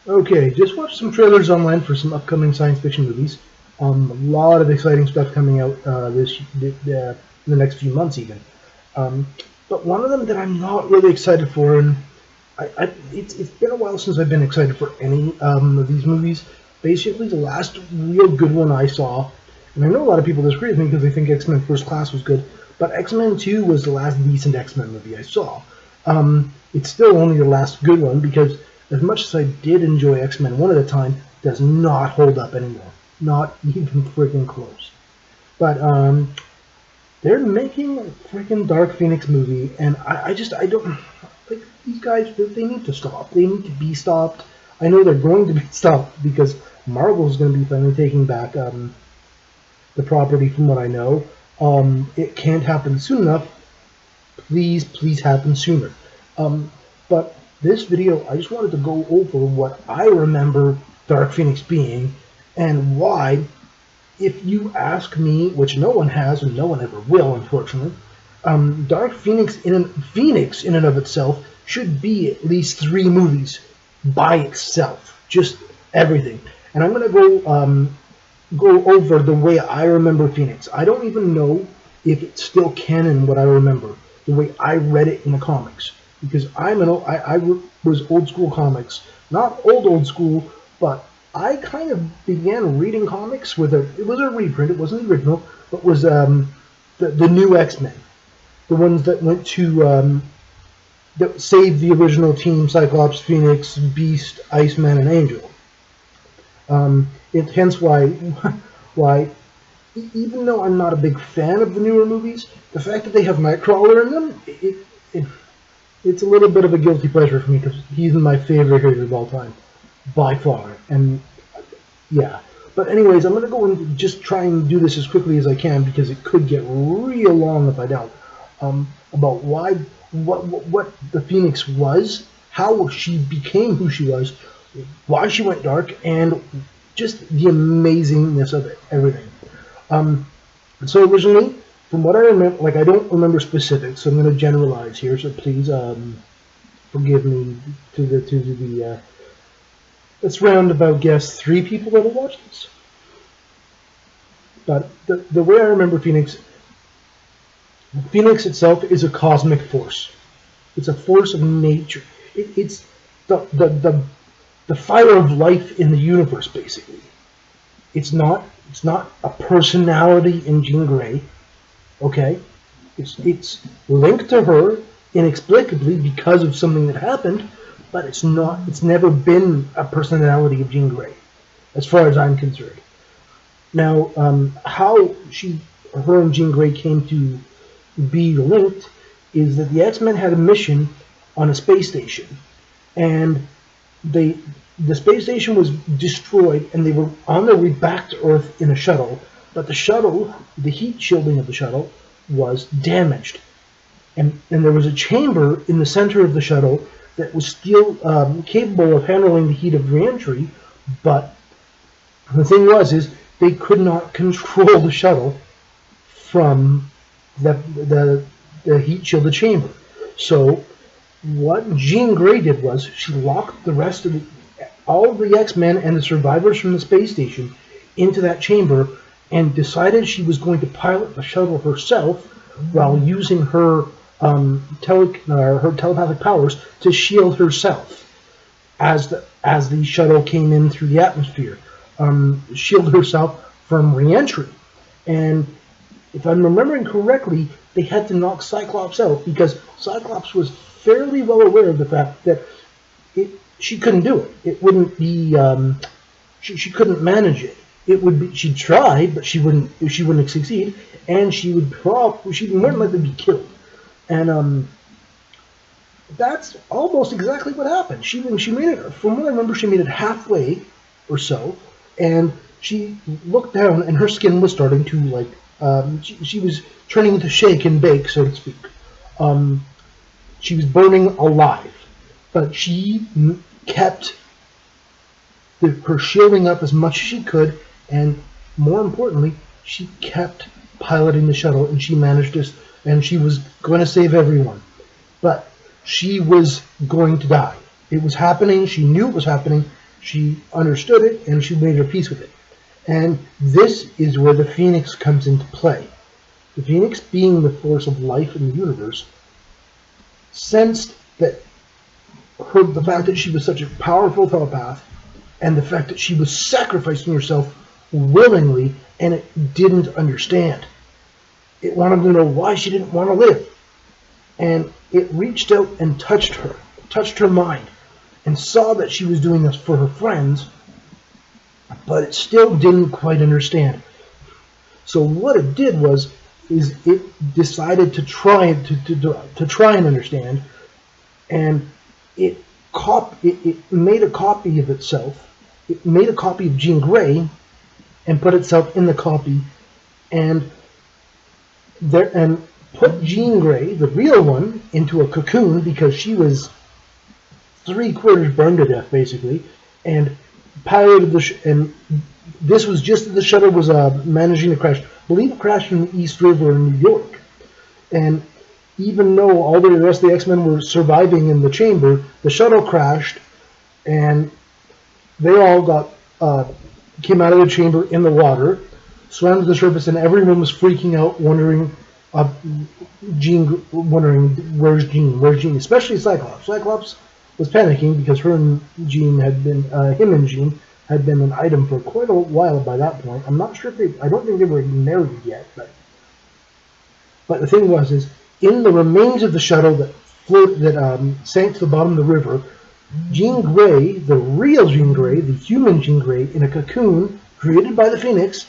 Okay, just watched some trailers online for some upcoming science fiction movies. A lot of exciting stuff coming out in the next few months, even. Um, but one of them that I'm not really excited for, and it's been a while since I've been excited for any of these movies. Basically, the last real good one I saw, and I know a lot of people disagree with me because they think X-Men First Class was good, but X-Men 2 was the last decent X-Men movie I saw. It's still only the last good one because as much as I did enjoy X-Men 1 at a time, it does not hold up anymore. Not even freaking close. But they're making a freaking Dark Phoenix movie, and I don't like these guys. They need to stop. They need to be stopped. I know they're going to be stopped because Marvel's going to be finally taking back the property. From what I know, it can't happen soon enough. Please happen sooner. But this video, I just wanted to go over what I remember Dark Phoenix being and why, if you ask me, which no one has and no one ever will, unfortunately, Dark Phoenix in and of itself should be at least 3 movies by itself, just everything. And I'm going to go over the way I remember Phoenix. I don't even know if it's still canon what I remember, the way I read it in the comics, because I was old school comics, not old school, but I kind of began reading comics with it was a reprint, it wasn't the original, but was the new X-Men, the ones that went to that saved the original team: Cyclops, Phoenix, Beast, Iceman, and Angel. Hence why even though I'm not a big fan of the newer movies, the fact that they have Nightcrawler in them, it's a little bit of a guilty pleasure for me because he's my favorite hero of all time, by far. And yeah, but anyways, I'm gonna go and just try and do this as quickly as I can because it could get real long if I don't. About what the Phoenix was, how she became who she was, why she went dark, and just the amazingness of it, everything. So originally, from what I remember, like I don't remember specifics, so I'm going to generalize here. So please forgive me to the let's roundabout guess 3 people that will watch this. But the way I remember Phoenix itself is a cosmic force. It's a force of nature. It's the fire of life in the universe, basically. It's not a personality in Jean Grey. Okay, it's linked to her inexplicably because of something that happened, but it's never been a personality of Jean Grey, as far as I'm concerned. Now, how her and Jean Grey came to be linked is that the X-Men had a mission on a space station, and the space station was destroyed, and they were on their way back to Earth in a shuttle. But the shuttle, the heat shielding of the shuttle, was damaged. And there was a chamber in the center of the shuttle that was still capable of handling the heat of re-entry, but the thing is they could not control the shuttle from the heat shielded chamber. So what Jean Grey did was she locked the rest of all of the X-Men and the survivors from the space station into that chamber, and decided she was going to pilot the shuttle herself while using her telepathic powers to shield herself as the shuttle came in through the atmosphere, shield herself from re-entry. And if I'm remembering correctly, they had to knock Cyclops out because Cyclops was fairly well aware of the fact that she couldn't do it. It wouldn't be she couldn't manage it. It would be, she'd try, but she wouldn't succeed, and she'd more than likely be killed. And that's almost exactly what happened. She made it, from what I remember, she made it halfway or so, and she looked down, and her skin was starting to, like, she was turning to shake and bake, so to speak. She was burning alive, but she kept her shielding up as much as she could, and more importantly, she kept piloting the shuttle, and she managed this, and she was going to save everyone. But she was going to die. It was happening. She knew it was happening, She understood it, and she made her peace with it. And this is where the Phoenix comes into play. The Phoenix, being the force of life in the universe, sensed that the fact that she was such a powerful telepath, and the fact that she was sacrificing herself willingly, and it didn't understand. It wanted to know why she didn't want to live. And it reached out and touched her mind, and saw that she was doing this for her friends, but it still didn't quite understand. So what it did is it decided to try and understand, and it made a copy of itself. It made a copy of Jean Grey and put itself in the copy, and put Jean Grey, the real one, into a cocoon, because she was 3/4 burned to death, basically, and piloted and this was just as the shuttle was managing to crash. I believe it crashed in the East River in New York, and even though all the rest of the X-Men were surviving in the chamber, the shuttle crashed, and they all came out of the chamber in the water, swam to the surface, and everyone was freaking out, wondering where's Jean, especially Cyclops. Cyclops was panicking because him and Jean had been an item for quite a while by that point. I'm not sure if I don't think they were married yet, but the thing is in the remains of the shuttle that sank to the bottom of the river, Jean Grey, the real Jean Grey, the human Jean Grey, in a cocoon created by the Phoenix,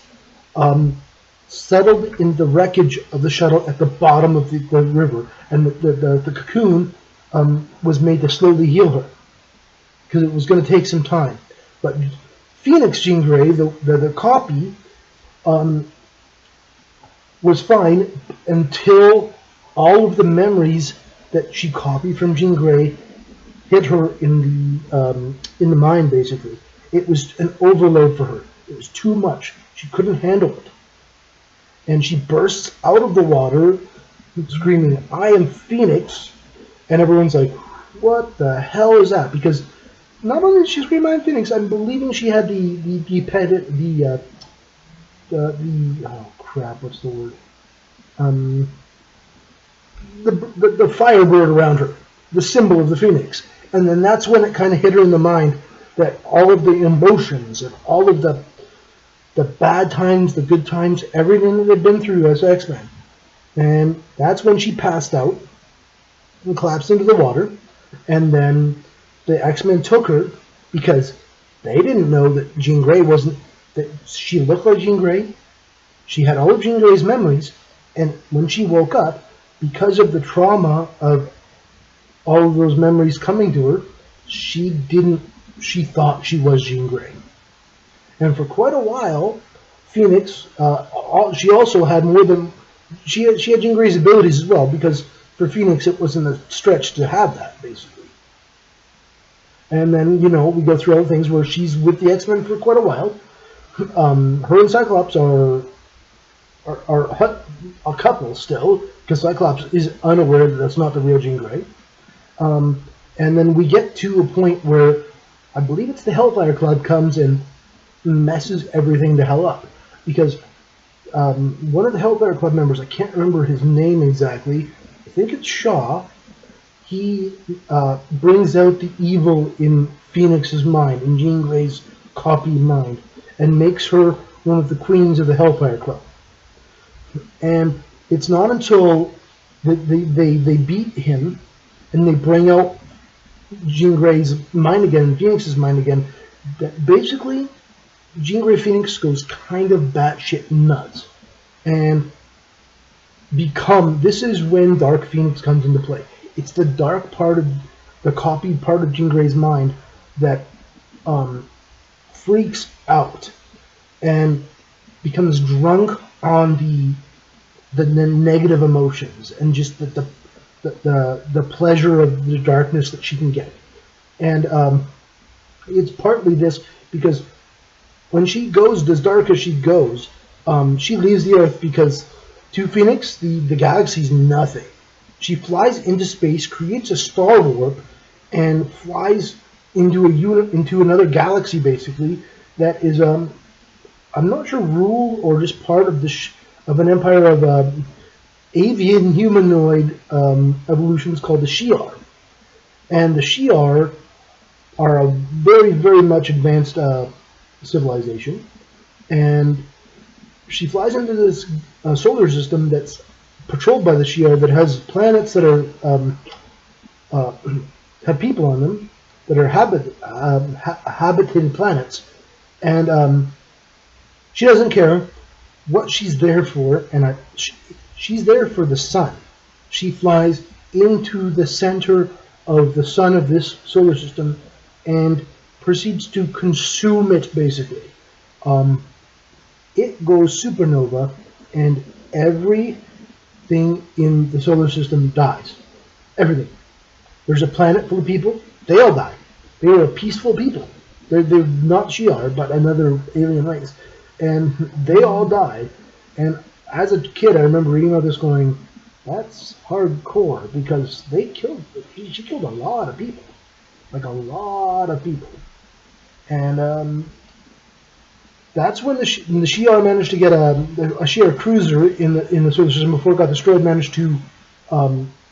settled in the wreckage of the shuttle at the bottom of the river, and the cocoon was made to slowly heal her, because it was going to take some time. But Phoenix Jean Grey, the copy, was fine until all of the memories that she copied from Jean Grey hit her in the mind. Basically, it was an overload for her. It was too much. She couldn't handle it, and she bursts out of the water, screaming, "I am Phoenix!" And everyone's like, "What the hell is that?" Because not only did she scream, "I am Phoenix," I'm believing she had oh crap, what's the word? The firebird around her, the symbol of the Phoenix. And then that's when it kind of hit her in the mind that all of the emotions and all of the bad times, the good times, everything that they'd been through as X-Men. And that's when she passed out and collapsed into the water. And then the X-Men took her because they didn't know that Jean Grey that she looked like Jean Grey. She had all of Jean Grey's memories, and when she woke up, because of the trauma of all of those memories coming to her, she thought she was Jean Grey. And for quite a while, Phoenix, she also had more than, she had Jean Grey's abilities as well, because for Phoenix it wasn't a stretch to have that, basically. And then, we go through other things where she's with the X-Men for quite a while. Her and Cyclops are a couple still, because Cyclops is unaware that that's not the real Jean Grey. And then we get to a point where I believe it's the Hellfire Club comes and messes everything the hell up, because one of the Hellfire Club members, I can't remember his name exactly, I think it's Shaw, he brings out the evil in Phoenix's mind, in Jean Grey's copy mind, and makes her one of the queens of the Hellfire Club. And it's not until they beat him and they bring out Jean Grey's mind again, Phoenix's mind again, that basically Jean Grey Phoenix goes kind of batshit nuts. And this is when Dark Phoenix comes into play. It's the dark part of the copied part of Jean Grey's mind that freaks out and becomes drunk on the negative emotions and just the pleasure of the darkness that she can get. And it's partly this, because when she goes as dark as she goes, she leaves the Earth because to Phoenix, the galaxy's nothing. She flies into space, creates a star warp, and flies into a unit, into another galaxy, basically, that is I'm not sure ruled or just part of the of an empire of avian humanoid evolutions called the Shi'ar. And the Shi'ar are a very, very much advanced civilization, and she flies into this solar system that's patrolled by the Shi'ar, that has planets that are have people on them, that are habitated planets, and she doesn't care what she's there for, and she's there for the sun. She flies into the center of the sun of this solar system and proceeds to consume it, basically. It goes supernova, and everything in the solar system dies. Everything. There's a planet full of people. They all die. They were peaceful people. They're not Shi'ar, but another alien race. And they all died. And as a kid, I remember reading about this going, that's hardcore, because she killed a lot of people. Like a lot of people. And that's when the Shi'ar managed to get a Shi'ar cruiser in the solar system before it got destroyed, managed to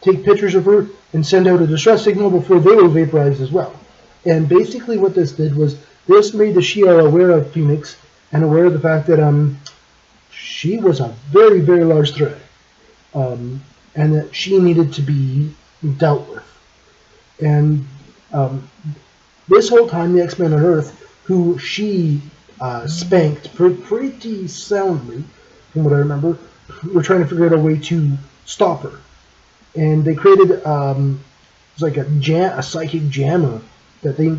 take pictures of her and send out a distress signal before they were vaporized as well. And basically what this did was, this made the Shi'ar aware of Phoenix and aware of the fact that she was a very, very large threat, and that she needed to be dealt with. And this whole time, the X-Men on Earth, who she spanked pretty soundly, from what I remember, were trying to figure out a way to stop her. And they created it was like a psychic jammer that they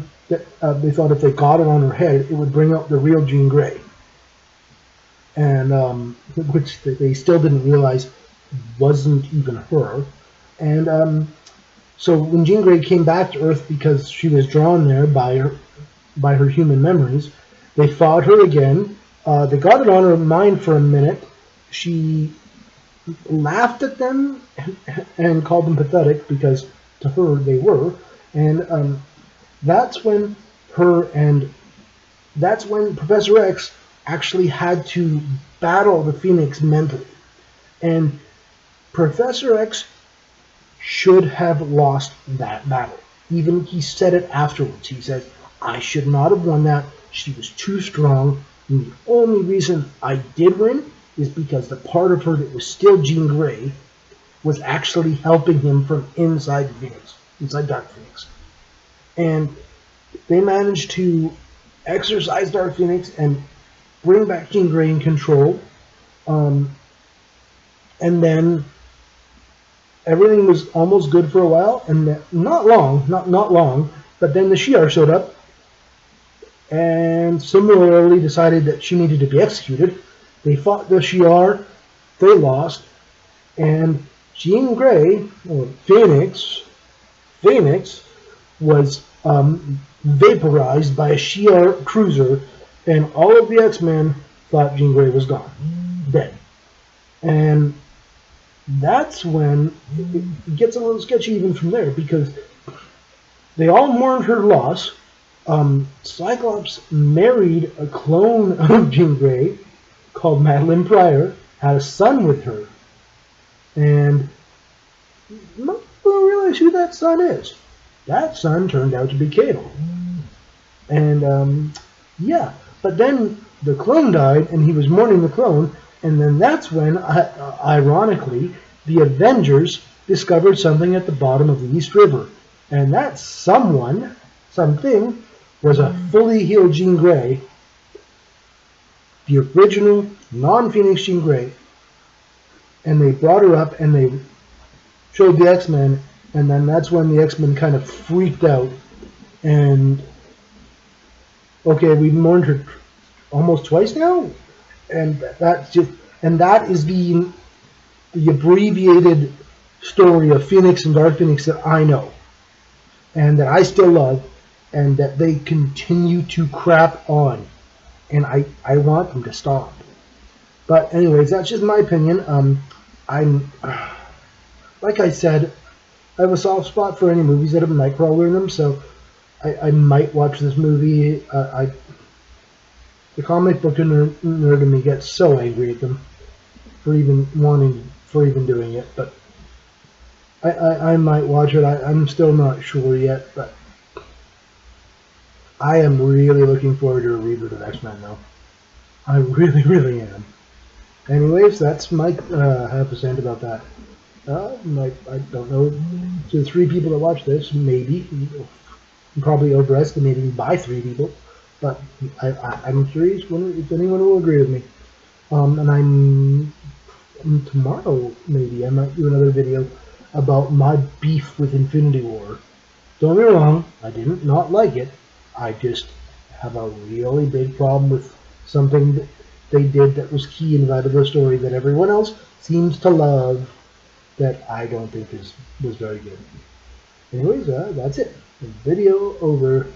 thought if they got it on her head, it would bring out the real Jean Grey. And which they still didn't realize wasn't even her. And so when Jean Grey came back to Earth, because she was drawn there by her human memories, they fought her again. They got it on her mind for a minute. She laughed at them and called them pathetic, because to her they were. And that's when Professor X actually had to battle the Phoenix mentally. And Professor X should have lost that battle. Even he said it afterwards. He said, I should not have won that. She was too strong. And the only reason I did win is because the part of her that was still Jean Grey was actually helping him from inside Phoenix, inside Dark Phoenix. And they managed to exorcise Dark Phoenix and bring back Jean Grey in control. And then everything was almost good for a while, and not long, but then the Shi'ar showed up and similarly decided that she needed to be executed. They fought the Shi'ar, they lost, and Jean Grey, or Phoenix was vaporized by a Shi'ar cruiser, and all of the X-Men thought Jean Grey was gone, dead. And that's when it gets a little sketchy even from there, because they all mourned her loss. Cyclops married a clone of Jean Grey called Madeline Pryor, had a son with her, and most people don't realize who that son is. That son turned out to be Kato. And yeah, but then the clone died, and he was mourning the clone, and then that's when, ironically, the Avengers discovered something at the bottom of the East River. And that something, was a fully healed Jean Grey, the original non-Phoenix Jean Grey. And they brought her up, and they showed the X-Men, and then that's when the X-Men kind of freaked out. And, okay, we've mourned her almost twice now? And that is the abbreviated story of Phoenix and Dark Phoenix that I know, and that I still love, and that they continue to crap on, and I want them to stop. But anyways, that's just my opinion. I'm like I said, I have a soft spot for any movies that have Nightcrawler in them, so I might watch this movie. The comic book nerd in me gets so angry at them for even doing it, but I might watch it. I'm still not sure yet, but I am really looking forward to a reboot of X-Men now. I really, really am. Anyways, that's my half a cent about that. I don't know. To 3 people that watch this, maybe. I'm probably overestimating by 3 people. But I'm curious if anyone will agree with me. And tomorrow, maybe, I might do another video about my beef with Infinity War. Don't get me wrong, I didn't not like it. I just have a really big problem with something that they did that was key and vital to the story that everyone else seems to love that I don't think was very good. Anyways, that's it. Video over.